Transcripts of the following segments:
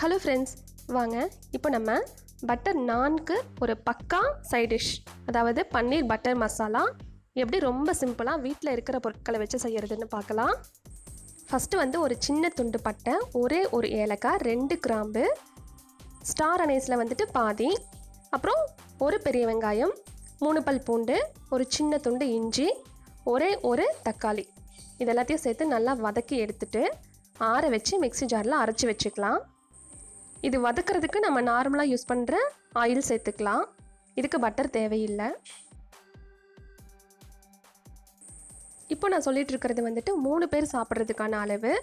Hello friends, வாங்க இப்போ நம்ம பட்டர் நான்க்கு ஒரு பக்கா சைட் டிஷ், அதாவது பன்னீர் பட்டர் மசாலா எப்படி ரொம்ப சிம்பிளாக வீட்டில் இருக்கிற பொருட்களை வச்சு செய்கிறதுன்னு பார்க்கலாம். ஃபஸ்ட்டு வந்து ஒரு சின்ன துண்டு பட்டை, ஒரே ஒரு ஏலக்காய், 2 கிராம்பு, ஸ்டார் அனேஸில் வந்துட்டு பாதி, அப்புறம் ஒரு பெரிய வெங்காயம், 3 பல் பூண்டு, ஒரு சின்ன துண்டு இஞ்சி, ஒரே ஒரு தக்காளி, இது எல்லாத்தையும் சேர்த்து நல்லா வதக்கி எடுத்துட்டு ஆற வச்சு மிக்ஸி ஜாரில் அரைச்சி வச்சுக்கலாம். இது வதக்கிறதுக்கு நம்ம நார்மலாக யூஸ் பண்ணுற ஆயில் சேர்த்துக்கலாம். இதுக்கு பட்டர் தேவையில்லை. இப்போ நான் சொல்லிட்டு இருக்கிறது வந்துட்டு 3 பேர் சாப்பிட்றதுக்கான அளவு.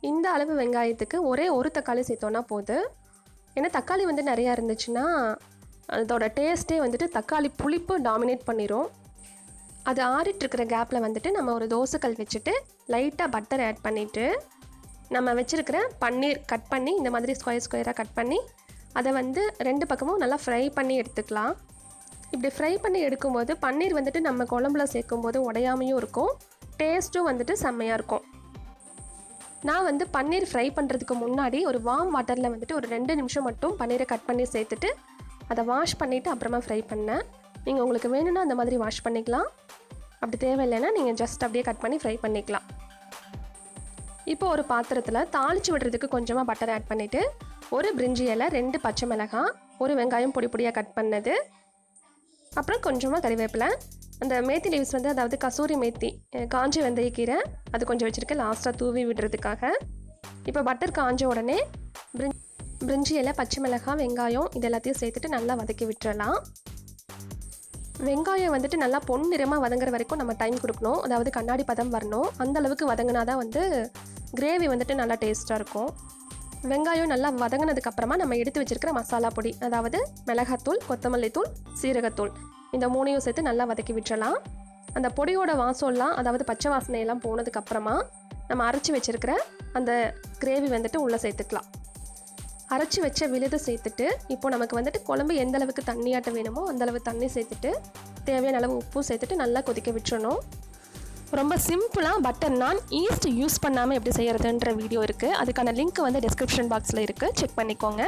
இந்த அளவு வெங்காயத்துக்கு ஒரே ஒரு தக்காளி சேர்த்தோன்னா போதும். ஏன்னா தக்காளி வந்து நிறையா இருந்துச்சுன்னா அதோட டேஸ்ட்டே வந்துட்டு தக்காளி புளிப்பு டாமினேட் பண்ணிடும். அது ஆறிட்டுருக்கிற கேப்பில் வந்துட்டு நம்ம ஒரு தோசைக்கல் வச்சுட்டு லைட்டாக பட்டர் ஆட் பண்ணிவிட்டு நம்ம வச்சுருக்கிற பன்னீர் கட் பண்ணி இந்த மாதிரி ஸ்கொயராக கட் பண்ணி அதை வந்து 2 பக்கமும் நல்லா ஃப்ரை பண்ணி எடுத்துக்கலாம். இப்படி ஃப்ரை பண்ணி எடுக்கும்போது பன்னீர் வந்துட்டு நம்ம குழம்புல சேர்க்கும்போது உடையாமையும் இருக்கும், டேஸ்ட்டும் வந்துட்டு செம்மையாக இருக்கும். நான் வந்து பன்னீர் ஃப்ரை பண்ணுறதுக்கு முன்னாடி ஒரு வார்ம் வாட்டரில் வந்துட்டு ஒரு 2 நிமிஷம் மட்டும் பன்னீரை கட் பண்ணி சேர்த்துட்டு அதை வாஷ் பண்ணிவிட்டு அப்புறமா ஃப்ரை பண்ணேன். நீங்கள் உங்களுக்கு வேணும்னா அந்த மாதிரி வாஷ் பண்ணிக்கலாம், அப்படி தேவையில்லைன்னா நீங்கள் ஜஸ்ட் அப்படியே கட் பண்ணி ஃப்ரை பண்ணிக்கலாம். இப்போ ஒரு பாத்திரத்தில் தாளித்து விடுறதுக்கு கொஞ்சமாக பட்டர் ஆட் பண்ணிவிட்டு ஒரு பிரிஞ்சி இலை, 2 பச்சை மிளகாய், ஒரு வெங்காயம் பொடி பொடியாக கட் பண்ணது, அப்புறம் கொஞ்சமாக கறிவேப்பிலை, அந்த மேத்தி லீவ்ஸ் வந்து அதாவது கசூரி மேத்தி, காஞ்சி வெந்தயக்கீரை அது கொஞ்சம் வச்சுருக்கேன் லாஸ்ட்டாக தூவி விடுறதுக்காக. இப்போ பட்டர் காஞ்ச உடனே பிரிஞ்சி இலை, பச்சை மிளகாய், வெங்காயம் இது எல்லாத்தையும் சேர்த்துட்டு நல்லா வதக்கி விட்டுறலாம். வெங்காயம் வந்துட்டு நல்லா பொன்னிறமாக வதங்குற வரைக்கும் நம்ம டைம் கொடுக்கணும், அதாவது கண்ணாடி பதம் வரணும். அந்த அளவுக்கு வதங்கினா தான் வந்து கிரேவி வந்துட்டு நல்லா டேஸ்ட்டாக இருக்கும். வெங்காயம் நல்லா வதங்கினதுக்கப்புறமா நம்ம எடுத்து வச்சுருக்கிற மசாலா பொடி, அதாவது மிளகாத்தூள், கொத்தமல்லி தூள், சீரகத்தூள் இந்த 3ஐயும் சேர்த்து நல்லா வதக்கி விட்டுறலாம். அந்த பொடியோட வாசம்லாம், அதாவது பச்சை வாசனையெல்லாம் போனதுக்கப்புறமா நம்ம அரைச்சி வச்சுருக்கிற அந்த கிரேவி வந்துட்டு உள்ளே சேர்த்துக்கலாம். அரைச்சி வச்ச விழுது சேர்த்துட்டு இப்போ நமக்கு வந்துட்டு குழம்பு எந்த அளவுக்கு தண்ணியாட்ட வேணுமோ அந்தளவு தண்ணி சேர்த்துட்டு தேவையான அளவு உப்பு சேர்த்துட்டு நல்லா கொதிக்க விட்டுறணும். ரொம்ப சிம்பிளாக பட்டர் நான் ஈஸ்ட் யூஸ் பண்ணாமல் எப்படி செய்கிறதுன்ற வீடியோ இருக்குது, அதுக்கான லிங்க் வந்து டிஸ்கிரிப்ஷன் பாக்ஸில் இருக்குது, செக் பண்ணிக்கோங்க.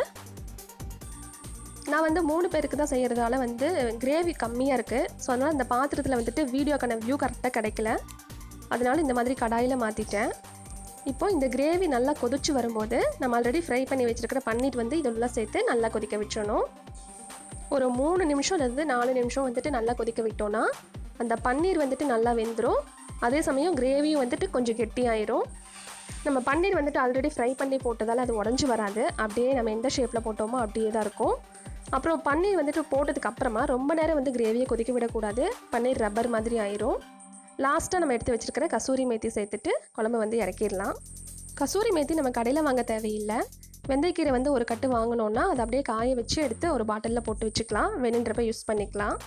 நான் வந்து 3 பேருக்கு தான் செய்கிறதால வந்து கிரேவி கம்மியாக இருக்குது. ஸோ அதனால் இந்த பாத்திரத்தில் வந்துட்டு வீடியோக்கான வியூ கரெக்டாக கிடைக்கல, அதனால இந்த மாதிரி கடாயில் மாற்றிட்டேன். இப்போது இந்த கிரேவி நல்லா கொதிச்சு வரும்போது நம்ம ஆல்ரெடி ஃப்ரை பண்ணி வச்சுருக்கிற பன்னீர் வந்து இதெல்லாம் சேர்த்து நல்லா கொதிக்க விட்டுறணும். ஒரு 3 நிமிஷம்லேருந்து 4 நிமிஷம் வந்துட்டு நல்லா கொதிக்க விட்டோன்னா அந்த பன்னீர் வந்துட்டு நல்லா வெந்துடும். அதே சமயம் கிரேவியும் வந்துட்டு கொஞ்சம் கெட்டியாயிரும். நம்ம பன்னீர் வந்துட்டு ஆல்ரெடி ஃப்ரை பண்ணி போட்டதால் அது உடஞ்சி வராது, அப்படியே நம்ம எந்த ஷேப்பில் போட்டோமோ அப்படியே தான் இருக்கும். அப்புறம் பன்னீர் வந்துட்டு போட்டதுக்கு அப்புறமா ரொம்ப நேரம் வந்து கிரேவியை கொதிக்க விடக்கூடாது, பன்னீர் ரப்பர் மாதிரி ஆயிரும். லாஸ்ட்டாக நம்ம எடுத்து வச்சுருக்கிற கசூரி மேத்தி சேர்த்துட்டு குழம்பு வந்து இறக்கிடலாம். கசூரி மேத்தி நம்ம கடையில் வாங்க தேவையில்லை. வெந்தயக்கீரை வந்து ஒரு கட்டு வாங்கினோன்னா அதை அப்படியே காய வச்சு எடுத்து ஒரு பாட்டிலில் போட்டு வச்சுக்கலாம், வேணுன்றப்ப யூஸ் பண்ணிக்கலாம்.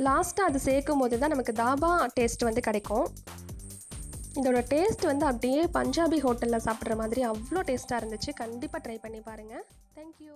லாஸ்ட்டாக அது சேர்க்கும் போது தான் நமக்கு தாபா டேஸ்ட் வந்து கிடைக்கும். இதோட டேஸ்ட் வந்து அப்படியே பஞ்சாபி ஹோட்டலில் சாப்பிட்ற மாதிரி அவ்வளோ டேஸ்ட்டாக இருந்துச்சு. கண்டிப்பாக ட்ரை பண்ணி பாருங்கள். தேங்க்யூ.